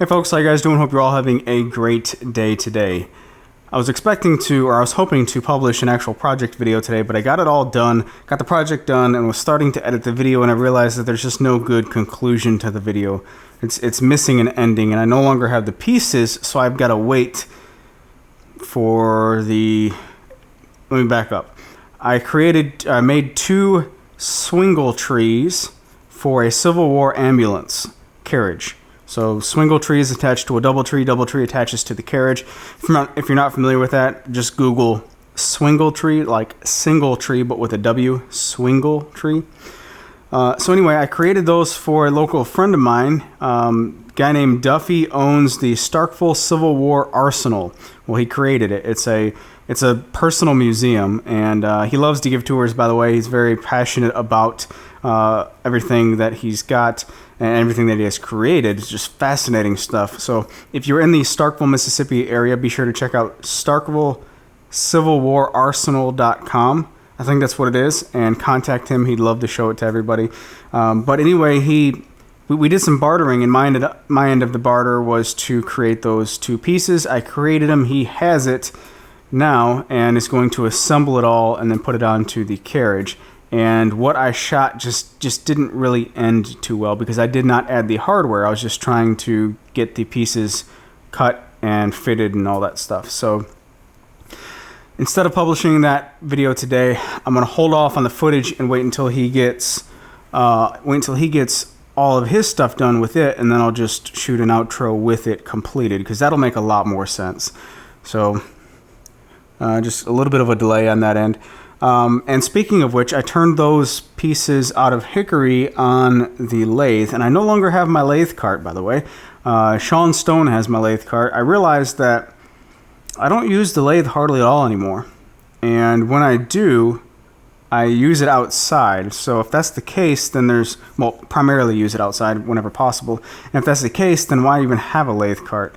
Hey folks, how you guys doing? Hope you're all having a great day today. I was hoping to publish an actual project video today, but I got it all done, got the project done, and was starting to edit the video, and I realized that there's just no good conclusion to the video. It's missing an ending, and I no longer have the pieces, so I've got to wait for the... Let me back up. I made two swingle trees for a Civil War ambulance carriage. So swingle tree is attached to a double tree attaches to the carriage. If you're not familiar with that, just Google swingle tree, like single tree, but with a W, swingle tree. So anyway, I created those for a local friend of mine. Guy named Duffy owns the Starkville Civil War Arsenal. Well, he created it. It's a personal museum, and he loves to give tours, by the way. He's very passionate about everything that he's got and everything that he has created. It's just fascinating stuff. So if you're in the Starkville, Mississippi area, be sure to check out StarkvilleCivilWarArsenal.com. I think that's what it is, and contact him. He'd love to show it to everybody. But anyway, we did some bartering, and my end of the barter was to create those two pieces. I created them. He has it now and is going to assemble it all and then put it onto the carriage. And what I shot just didn't really end too well because I did not add the hardware. I was just trying to get the pieces cut and fitted and all that stuff. So instead of publishing that video today, I'm going to hold off on the footage and wait until he gets all of his stuff done with it, and then I'll just shoot an outro with it completed because that'll make a lot more sense. So just a little bit of a delay on that end. And speaking of which, I turned those pieces out of hickory on the lathe, and I no longer have my lathe cart, by the way. Sean Stone has my lathe cart. I realized that I don't use the lathe hardly at all anymore, and when I do, I use it outside. So if that's the case, then primarily use it outside whenever possible. And if that's the case, then why even have a lathe cart?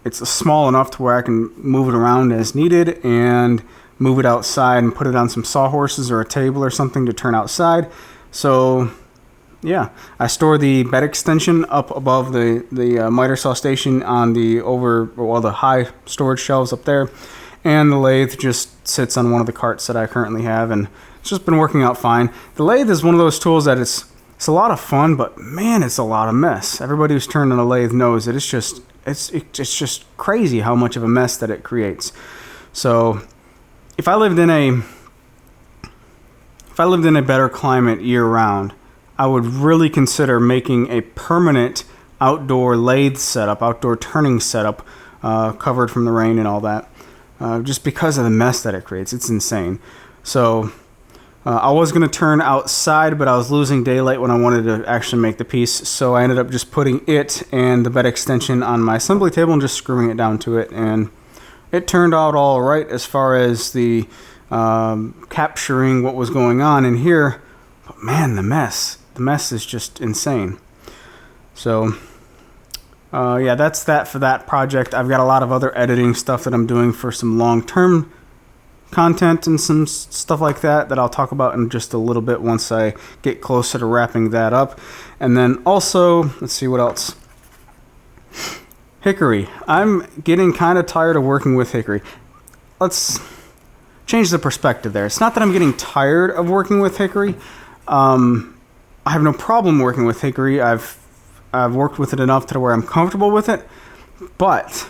It's small enough to where I can move it around as needed and move it outside and put it on some sawhorses or a table or something to turn outside. So yeah, I store the bed extension up above the miter saw station on the high storage shelves up there, and the lathe just sits on one of the carts that I currently have, and it's just been working out fine. The lathe is one of those tools that it's a lot of fun, but man, it's a lot of mess. Everybody who's turned on a lathe knows that it's just crazy how much of a mess that it creates. So if I lived in a better climate year-round, I would really consider making a permanent outdoor lathe setup, outdoor turning setup, covered from the rain and all that, just because of the mess that it creates. It's insane. So I was going to turn outside, but I was losing daylight when I wanted to actually make the piece, so I ended up just putting it and the bed extension on my assembly table and just screwing it down to it, and it turned out all right as far as the capturing what was going on in here. But man, the mess is just insane. So yeah, that's that for that project. I've got a lot of other editing stuff that I'm doing for some long-term content and some stuff like that I'll talk about in just a little bit once I get closer to wrapping that up. And then also, let's see what else. Hickory. I'm getting kind of tired of working with hickory. Let's change the perspective there. It's not that I'm getting tired of working with hickory. I have no problem working with hickory. I've worked with it enough to where I'm comfortable with it. But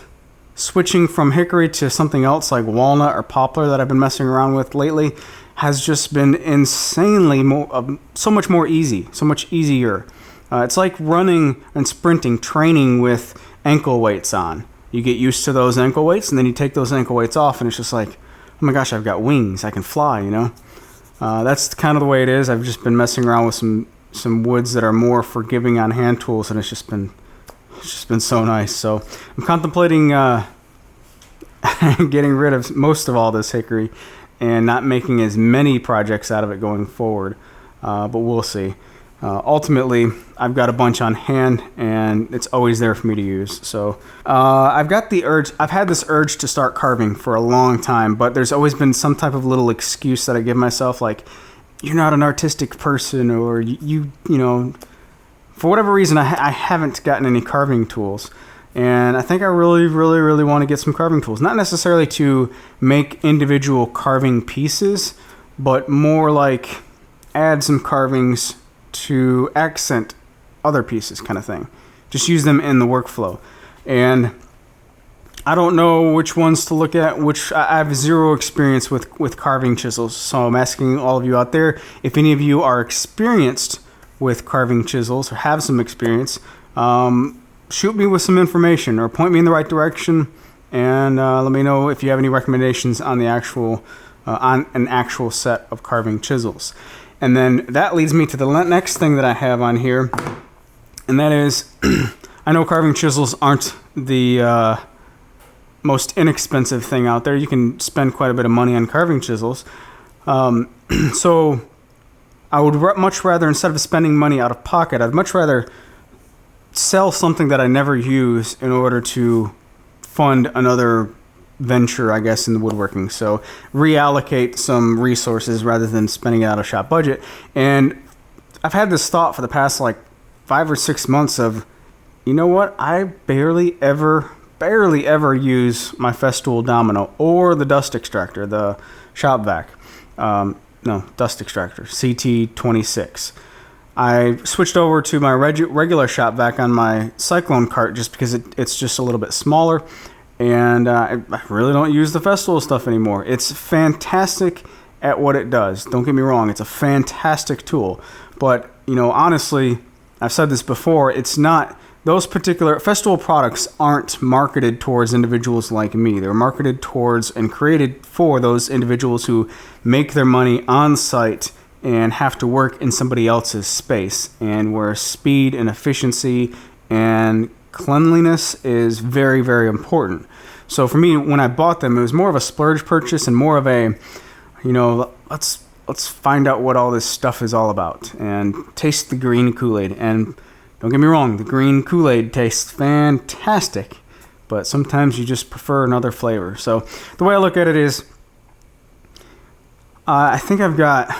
switching from hickory to something else like walnut or poplar that I've been messing around with lately has just been insanely so much easier. It's like running and sprinting, training with ankle weights on. You get used to those ankle weights, and then you take those ankle weights off, and it's just like, oh my gosh, I've got wings. I can fly, you know? That's kind of the way it is. I've just been messing around with some woods that are more forgiving on hand tools, and it's just been so nice. So I'm contemplating getting rid of most of all this hickory and not making as many projects out of it going forward, but we'll see. Ultimately, I've got a bunch on hand, and it's always there for me to use. So I've had this urge to start carving for a long time, but there's always been some type of little excuse that I give myself, like, you're not an artistic person, or you know, for whatever reason, I haven't gotten any carving tools. And I think I really, really, really want to get some carving tools. Not necessarily to make individual carving pieces, but more like add some carvings to accent other pieces kind of thing. Just use them in the workflow. And I don't know which ones to look at, which I have zero experience with carving chisels. So I'm asking all of you out there, if any of you are experienced with carving chisels or have some experience, shoot me with some information or point me in the right direction, and let me know if you have any recommendations on the actual on an actual set of carving chisels. And then that leads me to the next thing that I have on here, and that is I know carving chisels aren't the most inexpensive thing out there. You can spend quite a bit of money on carving chisels. So I would much rather, instead of spending money out of pocket, I'd much rather sell something that I never use in order to fund another venture, I guess, in the woodworking. So reallocate some resources rather than spending it out of shop budget. And I've had this thought for the past like 5 or 6 months of, you know what? I barely ever use my Festool Domino or the dust extractor, the shop vac. No, dust extractor, CT26. I switched over to my regular shop vac on my Cyclone cart just because it's just a little bit smaller, and I really don't use the Festool stuff anymore. It's fantastic at what it does. Don't get me wrong, it's a fantastic tool, but honestly, I've said this before, it's not, those particular Festool products aren't marketed towards individuals like me. They're marketed towards and created for those individuals who make their money on site and have to work in somebody else's space, and where speed and efficiency and cleanliness is very, very important. So for me, when I bought them, it was more of a splurge purchase and more of a, let's find out what all this stuff is all about and taste the green Kool-Aid. And don't get me wrong, the green Kool-Aid tastes fantastic, but sometimes you just prefer another flavor. So the way I look at it is, I think I've got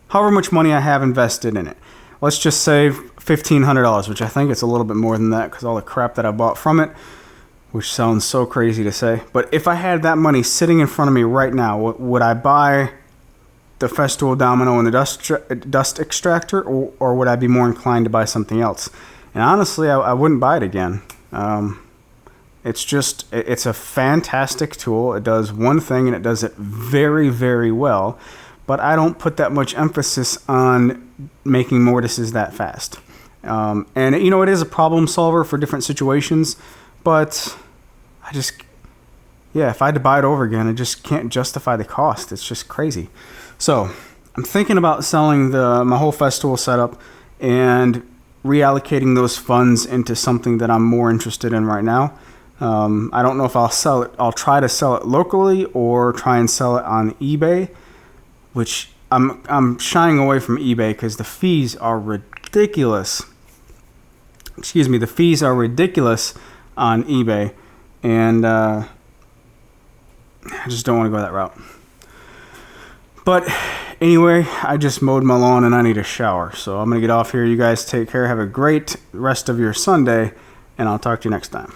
however much money I have invested in it. Let's just say $1,500, which I think it's a little bit more than that because all the crap that I bought from it, which sounds so crazy to say. But if I had that money sitting in front of me right now, would I buy the Festool Domino and the dust extractor, or would I be more inclined to buy something else? And honestly, I wouldn't buy it again. It's a fantastic tool. It does one thing, and it does it very, very well. But I don't put that much emphasis on making mortises that fast. And it is a problem solver for different situations, but if I had to buy it over again, I just can't justify the cost. It's just crazy. So I'm thinking about selling my whole Festool setup and reallocating those funds into something that I'm more interested in right now. I don't know if I'll sell it. I'll try to sell it locally or try and sell it on eBay, which I'm shying away from eBay because the fees are ridiculous. The fees are ridiculous on eBay, and I just don't want to go that route. But anyway, I just mowed my lawn and I need a shower, so I'm going to get off here. You guys take care. Have a great rest of your Sunday, and I'll talk to you next time.